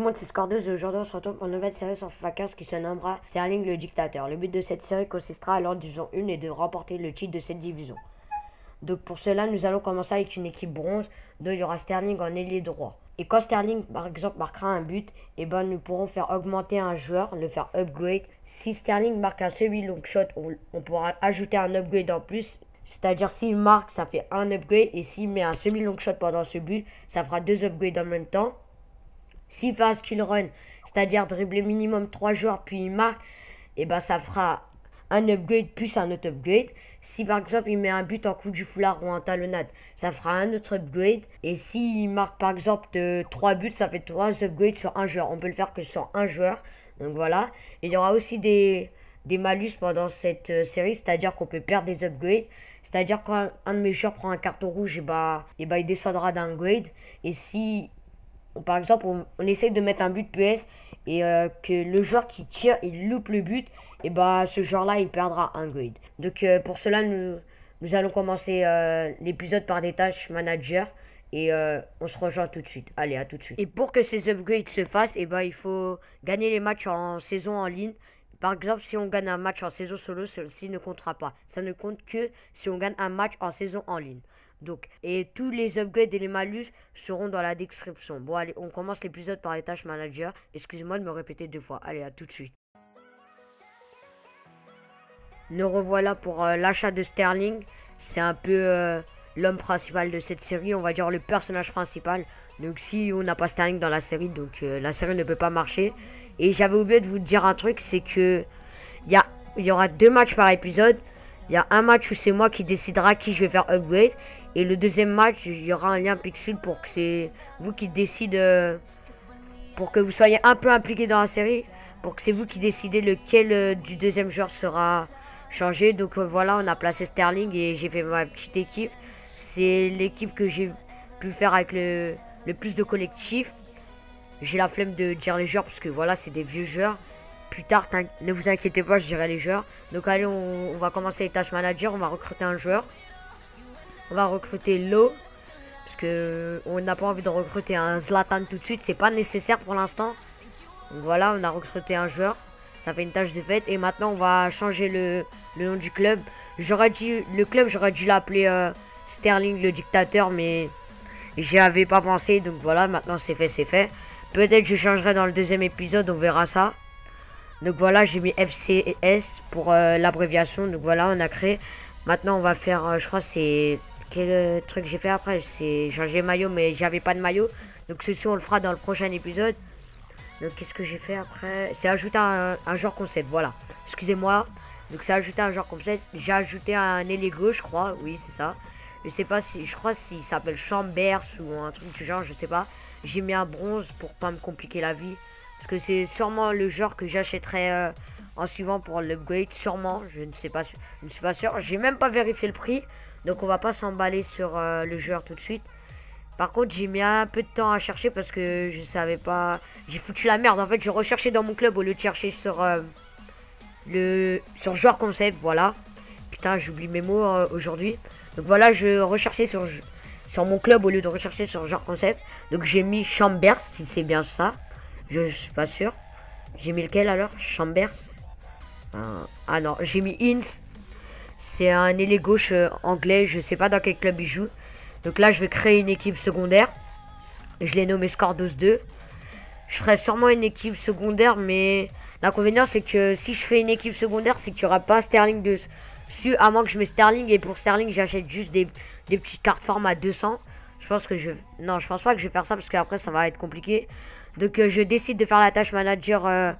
monde, c'est Scordeuse et aujourd'hui on se retrouve pour une nouvelle série sur FIFA 15 qui se nommera Sterling le dictateur. Le but de cette série consistera à, lors de division 1 et de remporter le titre de cette division. Donc pour cela, nous allons commencer avec une équipe bronze, dont il y aura Sterling en ailier droit. Et quand Sterling, par exemple, marquera un but, et ben nous pourrons faire augmenter un joueur, le faire upgrade. Si Sterling marque un semi-long shot, on pourra ajouter un upgrade en plus. C'est-à-dire s'il marque, ça fait un upgrade. Et s'il met un semi-long shot pendant ce but, ça fera deux upgrades en même temps. S'il fait un skill run, c'est-à-dire dribbler minimum 3 joueurs puis il marque, et ben ça fera un upgrade plus un autre upgrade. Si par exemple il met un but en coup du foulard ou en talonnade, ça fera un autre upgrade. Et s'il marque par exemple 3 buts, ça fait 3 upgrades sur un joueur. On peut le faire que sur un joueur. Donc voilà. Et il y aura aussi des malus pendant cette série, c'est-à-dire qu'on peut perdre des upgrades. C'est-à-dire quand un de mes joueurs prend un carton rouge, et bah il descendra d'un grade. Et si par exemple, on essaye de mettre un but PS et que le joueur qui tire, il loupe le but, et bah ce joueur-là, il perdra un grade. Donc pour cela, nous allons commencer l'épisode par des tâches manager et on se rejoint tout de suite. Allez, à tout de suite. Et pour que ces upgrades se fassent, et bah il faut gagner les matchs en saison en ligne. Par exemple, si on gagne un match en saison solo, celle-ci ne comptera pas. Ça ne compte que si on gagne un match en saison en ligne. Donc, et tous les upgrades et les malus seront dans la description. Bon, allez, on commence l'épisode par les tâches manager. Excusez-moi de me répéter 2 fois. Allez, à tout de suite. Nous revoilà pour l'achat de Sterling. C'est un peu l'homme principal de cette série. On va dire le personnage principal. Donc, si on n'a pas Sterling dans la série, donc la série ne peut pas marcher. Et j'avais oublié de vous dire un truc, c'est que il y aura 2 matchs par épisode. Il y a un match où c'est moi qui décidera qui je vais faire upgrade. Et le deuxième match, il y aura un lien pixel pour que c'est vous qui décidez, pour que vous soyez un peu impliqué dans la série. Pour que c'est vous qui décidez lequel du deuxième joueur sera changé. Donc voilà, on a placé Sterling et j'ai fait ma petite équipe. C'est l'équipe que j'ai pu faire avec le plus de collectifs. J'ai la flemme de dire les joueurs parce que voilà, c'est des vieux joueurs. Plus tard, ne vous inquiétez pas, je dirai les joueurs. Donc allez, on va commencer les tâches manager. On va recruter un joueur. On va recruter Low. Parce que on n'a pas envie de recruter un Zlatan tout de suite. C'est pas nécessaire pour l'instant. Donc voilà, on a recruté un joueur. Ça fait une tâche de fête. Et maintenant, on va changer le nom du club. J'aurais dû l'appeler Sterling le dictateur. Mais j'y avais pas pensé. Donc voilà, maintenant c'est fait, c'est fait. Peut-être je changerai dans le deuxième épisode. On verra ça. Donc voilà, j'ai mis FCS pour l'abréviation. Donc voilà, on a créé. Maintenant, on va faire, je crois, c'est... Quel truc j'ai fait après? C'est changer maillot, mais j'avais pas de maillot. Donc ceci, on le fera dans le prochain épisode. Donc qu'est-ce que j'ai fait après? C'est ajouter un joueur concept, voilà. Excusez-moi. Donc c'est ajouter un joueur concept. J'ai ajouté un ailier gauche, je crois. Oui, c'est ça. Je sais pas si... Je crois s'il s'appelle Chambers ou un truc du genre, je sais pas. J'ai mis un bronze pour pas me compliquer la vie. Parce que c'est sûrement le joueur que j'achèterai en suivant pour l'upgrade. Sûrement, je ne suis pas sûr. J'ai même pas vérifié le prix. Donc on va pas s'emballer sur le joueur tout de suite. Par contre, j'ai mis un peu de temps à chercher parce que je savais pas. J'ai foutu la merde. En fait, je recherchais dans mon club au lieu de chercher sur joueur concept. Voilà. Putain, j'oublie mes mots aujourd'hui. Donc voilà, je recherchais sur mon club au lieu de rechercher sur joueur concept. Donc j'ai mis Chambers, si c'est bien ça. Je suis pas sûr. J'ai mis lequel alors? Chambers. Ah non, j'ai mis Ince. C'est un ailier gauche anglais. Je sais pas dans quel club il joue. Donc là, je vais créer une équipe secondaire. Je l'ai nommé Scordos 2. Je ferai sûrement une équipe secondaire. Mais l'inconvénient, c'est que si je fais une équipe secondaire, c'est qu'il n'y aura pas Sterling dessus. À moins que je mette Sterling. Et pour Sterling, j'achète juste des petites cartes format 200. Je pense que non, je pense pas que je vais faire ça. Parce qu'après, ça va être compliqué. Donc je décide de faire la tâche manager,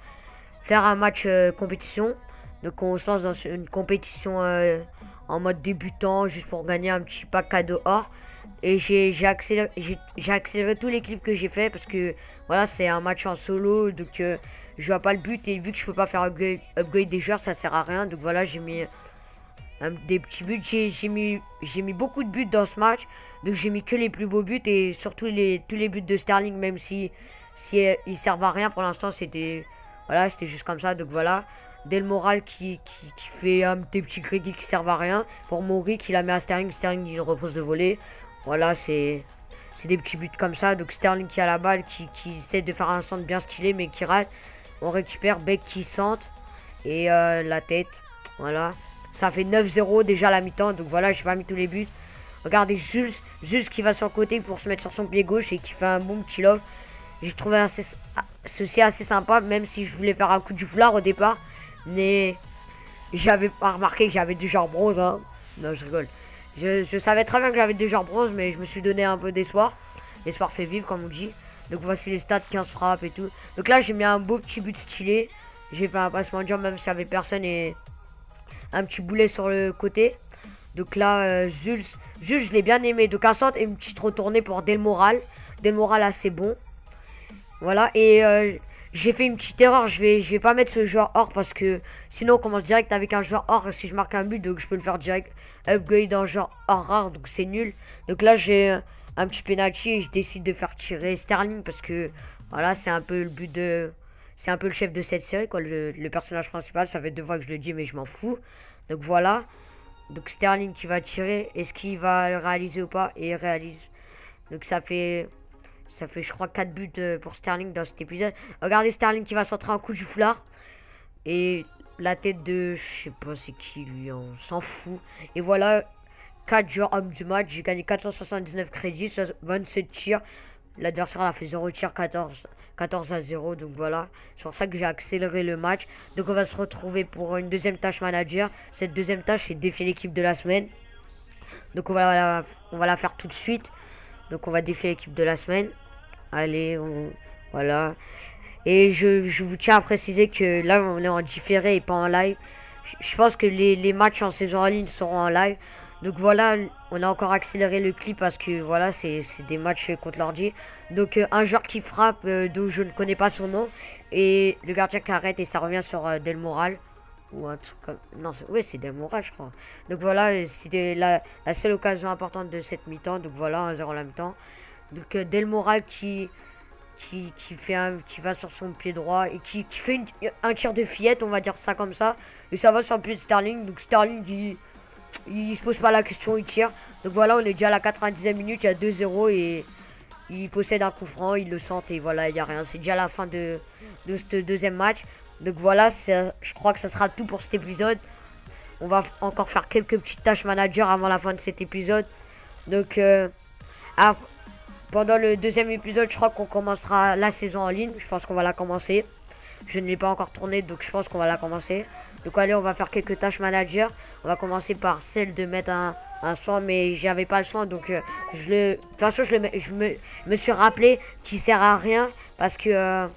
faire un match compétition. Donc on se lance dans une compétition en mode débutant, juste pour gagner un petit pack cadeau or. Et j'ai accéléré tous les clips que j'ai fait parce que voilà, c'est un match en solo. Donc je vois pas le but. Et vu que je peux pas faire upgrade des joueurs, ça sert à rien. Donc voilà, j'ai mis des petits buts. J'ai mis beaucoup de buts dans ce match. Donc j'ai mis que les plus beaux buts. Et surtout tous les buts de Sterling, même si ils servent à rien pour l'instant, c'était juste comme ça. Donc voilà, Del Moral qui fait des petits crédits qui servent à rien. Pour Mori qui la met à Sterling, il repose de voler. Voilà, c'est C'est des petits buts comme ça. Donc Sterling qui a la balle, qui essaie de faire un centre bien stylé mais qui rate. On récupère Beck qui centre. Et la tête. Voilà. Ça fait 9-0 déjà à la mi-temps. Donc voilà, j'ai pas mis tous les buts. Regardez Jules qui va sur le côté pour se mettre sur son pied gauche et qui fait un bon petit love. J'ai trouvé ceci assez sympa, même si je voulais faire un coup du foulard au départ. Mais j'avais pas remarqué que j'avais 2 joueurs bronze. Hein. Non, je rigole. Je savais très bien que j'avais 2 joueurs bronze, mais je me suis donné un peu d'espoir. L'espoir fait vivre, comme on dit. Donc voici les stats, 15 frappes et tout. Donc là, j'ai mis un beau petit but stylé. J'ai fait un passement de jambe, même s'il n'y avait personne, et un petit boulet sur le côté. Donc là, Jules, je l'ai bien aimé. Donc un centre et une petite retournée pour Delmoral. Delmoral assez bon. Voilà, et j'ai fait une petite erreur. Je vais pas mettre ce joueur hors parce que sinon on commence direct avec un joueur hors. Si je marque un but, donc je peux le faire direct upgrade en joueur hors rare, donc c'est nul. Donc là, j'ai un petit penalty et je décide de faire tirer Sterling parce que voilà, c'est un peu le but de. C'est un peu le chef de cette série, quoi, le personnage principal. Ça fait 2 fois que je le dis, mais je m'en fous. Donc voilà. Donc Sterling qui va tirer. Est-ce qu'il va le réaliser ou pas? Et il réalise. Donc ça fait je crois 4 buts pour Sterling dans cet épisode. Regardez Sterling qui va centrer un coup du foulard. Et la tête de... Je sais pas c'est qui lui, on s'en fout. Et voilà, 4 joueurs hommes du match. J'ai gagné 479 crédits, 27 tirs. L'adversaire a fait 0 tir, 14-0. Donc voilà, c'est pour ça que j'ai accéléré le match. Donc on va se retrouver pour une deuxième tâche manager. Cette deuxième tâche, c'est défier l'équipe de la semaine. Donc on va la faire tout de suite. Donc on va défier l'équipe de la semaine. Allez, voilà. Et je vous tiens à préciser que là on est en différé et pas en live. Je pense que les matchs en saison en ligne seront en live. Donc voilà, on a encore accéléré le clip parce que voilà, c'est des matchs contre l'ordi. Donc un joueur qui frappe dont je ne connais pas son nom. Et le gardien qui arrête et ça revient sur Delmoral. Ou un truc comme... Non, oui, c'est Delmoral, je crois. Donc voilà, c'était la seule occasion importante de cette mi-temps. Donc voilà, 1-0 la mi-temps. Donc Delmoral qui va sur son pied droit et qui fait un tir de fillette, on va dire ça comme ça. Et ça va sur le pied de Sterling. Donc Sterling, il se pose pas la question, il tire. Donc voilà, on est déjà à la 90e minute, il y a 2-0 et il possède un coup franc, il le sent et voilà, il n'y a rien. C'est déjà la fin de ce deuxième match. Donc voilà, je crois que ça sera tout pour cet épisode. On va encore faire quelques petites tâches manager avant la fin de cet épisode. Donc pendant le deuxième épisode, je crois qu'on commencera la saison en ligne. Je pense qu'on va la commencer. Je ne l'ai pas encore tournée, donc je pense qu'on va la commencer. Donc allez, on va faire quelques tâches manager. On va commencer par celle de mettre un soin, mais j'avais pas le soin, donc de toute façon, je me suis rappelé qu'il sert à rien parce que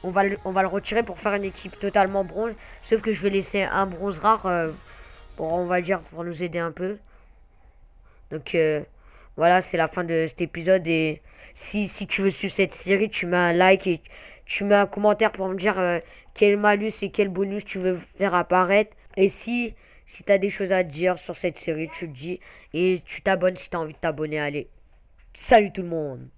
on va le retirer pour faire une équipe totalement bronze. Sauf que je vais laisser un bronze rare pour, on va dire, pour nous aider un peu. Donc voilà, c'est la fin de cet épisode. Et si tu veux suivre cette série, tu mets un like et tu mets un commentaire pour me dire quel malus et quel bonus tu veux faire apparaître. Et si tu as des choses à dire sur cette série, tu le dis. Et tu t'abonnes si tu as envie de t'abonner. Allez, salut tout le monde!